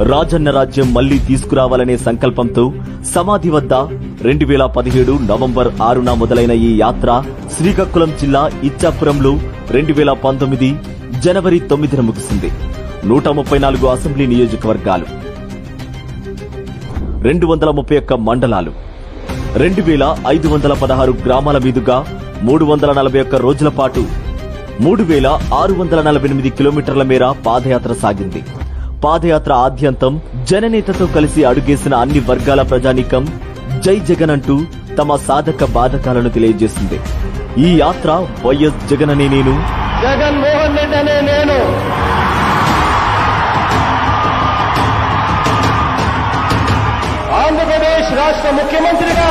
రాజన్న రాజ్యం మళ్లీ తీసుకురావాలనే సంకల్పంతో సమాధి వద్ద 2017 నవంబర్ 6న మొదలైన ఈ యాత్ర శ్రీకాకుళం జిల్లా ఇచ్చాపురంలో 2019 జనవరి 9న ముగిసింది. 134 అసెంబ్లీ నియోజకవర్గాలు, 231 మండలాలు, 2516 గ్రామాల మీదుగా 341 రోజుల పాటు 3648 కిలోమీటర్ల మేర పాదయాత్ర సాగింది. పాదయాత్ర ఆద్యంతం జననేతతో కలిసి అడుగేసిన అన్ని వర్గాల ప్రజానీకం జై జగన్ అంటూ తమ సాధక బాధకాలను తెలియజేసింది. ఈ యాత్ర వైఎస్ జగన్ అనే నేను, జగన్మోహన్ రెడ్డి అనే నేను, ఆంధ్రప్రదేశ్ రాష్ట్ర ముఖ్యమంత్రిగా